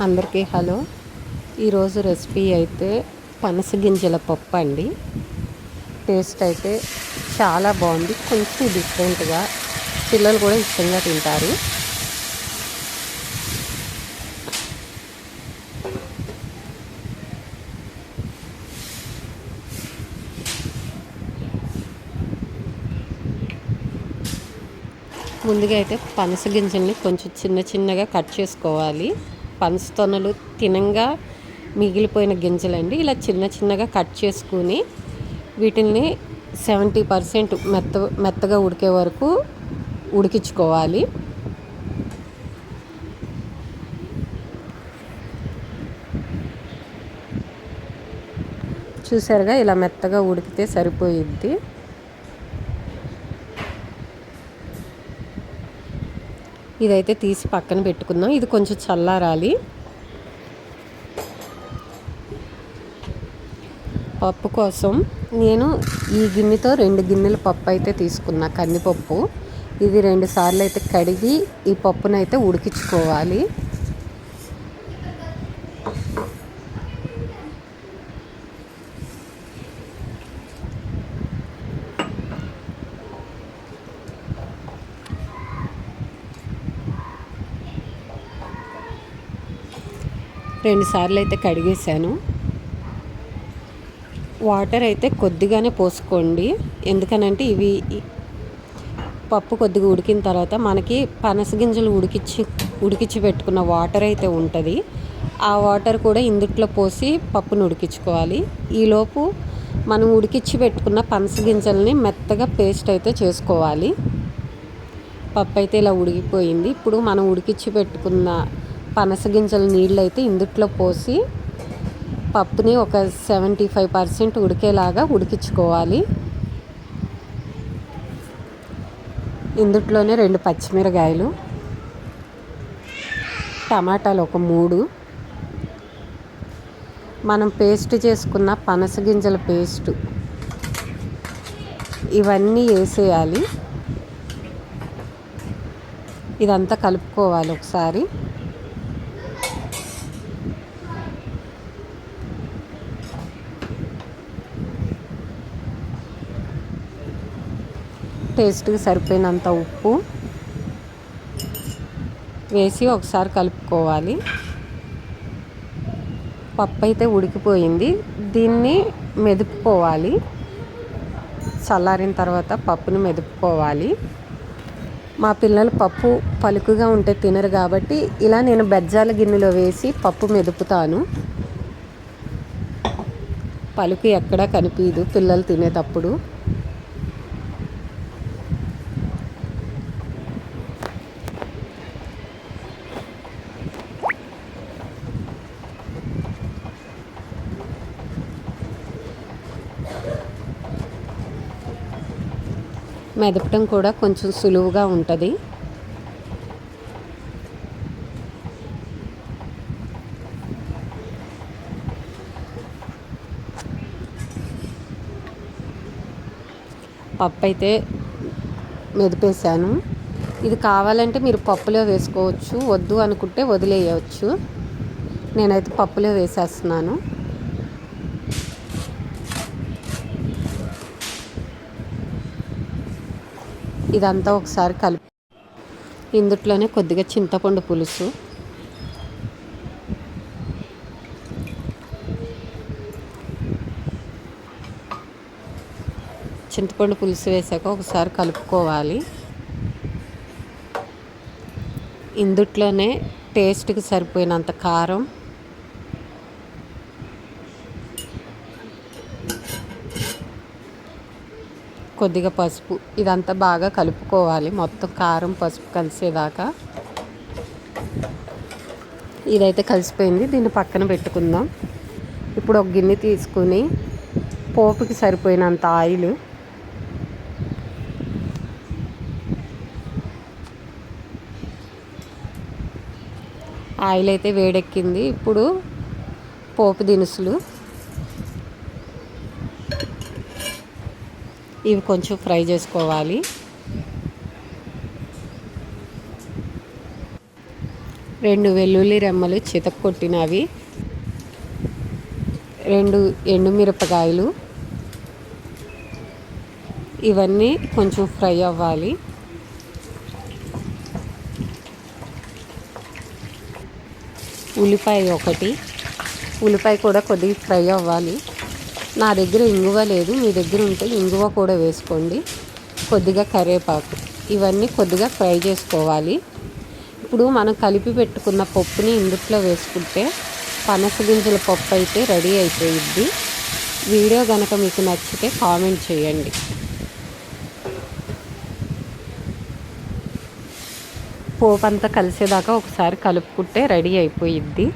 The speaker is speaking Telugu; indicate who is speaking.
Speaker 1: అందరికీ హలో. ఈరోజు రెసిపీ అయితే పనస గింజల పప్పు అండి. టేస్ట్ అయితే చాలా బాగుంది, కొంచెం డిఫరెంట్గా, పిల్లలు కూడా ఇష్టంగా తింటారు. ముందుగా అయితే పనస గింజల్ని కొంచెం చిన్న చిన్నగా కట్ చేసుకోవాలి. పనస తొనలు తినంగా మిగిలిపోయిన గింజలండి. ఇలా చిన్న చిన్నగా కట్ చేసుకుని వీటిని 70% మెత్తగా ఉడికే వరకు ఉడికించుకోవాలి. చూసారుగా, ఇలా మెత్తగా ఉడికితే సరిపోయిద్ది. ఇదైతే తీసి పక్కన పెట్టుకుందాం. ఇది కొంచెం చల్లారాలి. పప్పు కోసం నేను ఈ గిన్నెతో 2 గిన్నెల పప్పు అయితే తీసుకున్నా, కందిపప్పు. ఇది 2 సార్లు అయితే కడిగి ఈ పప్పునైతే ఉడికించుకోవాలి. రెండు సార్లు అయితే కడిగేసాను. వాటర్ అయితే కొద్దిగానే పోసుకోండి, ఎందుకనంటే ఇవి పప్పు కొద్దిగా ఉడికిన తర్వాత మనకి పనస గింజలు ఉడికించి పెట్టుకున్న వాటర్ అయితే ఉంటుంది. ఆ వాటర్ కూడా ఇందుట్లో పోసి పప్పును ఉడికించుకోవాలి. ఈలోపు మనం ఉడికించి పెట్టుకున్న పనస గింజల్ని మెత్తగా పేస్ట్ అయితే చేసుకోవాలి. పప్పు అయితే ఇలా ఉడికిపోయింది. ఇప్పుడు మనం ఉడికించి పెట్టుకున్న పనస గింజల నీళ్ళు అయితే ఇందుట్లో పోసి పప్పుని ఒక 75% ఉడికేలాగా ఉడికించుకోవాలి. ఇందుట్లోనే 2 పచ్చిమిరకాయలు, టమాటాలు ఒక 3, మనం పేస్ట్ చేసుకున్న పనస గింజల పేస్టు ఇవన్నీ వేసేయాలి. ఇదంతా కలుపుకోవాలి ఒకసారి. టేస్ట్కి సరిపోయినంత ఉప్పు వేసి ఒకసారి కలుపుకోవాలి. పప్పు అయితే ఉడికిపోయింది. దీన్ని మెదుపుకోవాలి. చల్లారిన తర్వాత పప్పుని మెదుపుకోవాలి. మా పిల్లలు పప్పు పలుకుగా ఉంటే తినరు కాబట్టి ఇలా నేను బెజ్జాల గిన్నెలో వేసి పప్పు మెదుపుతాను. పలుకు ఎక్కడా కనిపించదు పిల్లలు తినేటప్పుడు. మెదపటం కూడా కొంచెం సులువుగా ఉంటుంది. పప్పు అయితే మెదిపేశాను. ఇది కావాలంటే మీరు పప్పులో వేసుకోవచ్చు, వద్దు అనుకుంటే వదిలేయవచ్చు. నేనైతే పప్పులో వేసేస్తున్నాను. ఇదంతా ఒకసారి కలిపి ఇందుట్లోనే కొద్దిగా చింతపండు పులుసు, వేసాక ఒకసారి కలుపుకోవాలి. ఇందుట్లోనే టేస్ట్కి సరిపోయినంత కారం, కొద్దిగా పసుపు, ఇదంతా బాగా కలుపుకోవాలి. మొత్తం కారం పసుపు కలిసేదాకా. ఇదైతే కలిసిపోయింది. దీన్ని పక్కన పెట్టుకుందాం. ఇప్పుడు ఒక గిన్నె తీసుకుని పోపుకి సరిపోయినంత ఆయిల్, అయితే వేడెక్కింది. ఇప్పుడు పోపు దినుసులు ఇవి కొంచెం ఫ్రై చేసుకోవాలి. 2 వెల్లుల్లి రెమ్మలు చితక్కొట్టినవి, 2 ఎండుమిరపకాయలు, ఇవన్నీ కొంచెం ఫ్రై అవ్వాలి. ఉల్లిపాయ ఒకటి, ఉల్లిపాయ కూడా కొద్దిగా ఫ్రై అవ్వాలి. నా దగ్గర ఇంగువ లేదు, మీ దగ్గర ఉంటే ఇంగువ కూడా వేసుకోండి. కొద్దిగా కరివేపాకు, ఇవన్నీ కొద్దిగా ఫ్రై చేసుకోవాలి. ఇప్పుడు మనం కలిపి పెట్టుకున్న పప్పుని ఇందుట్లో వేసుకుంటే పనస గింజల పప్పు అయితే రెడీ అయిపోయిద్ది. వీడియో కనుక మీకు నచ్చితే కామెంట్ చేయండి. పోపు అంతా కలిసేదాకా ఒకసారి కలుపుకుంటే రెడీ అయిపోయిద్ది.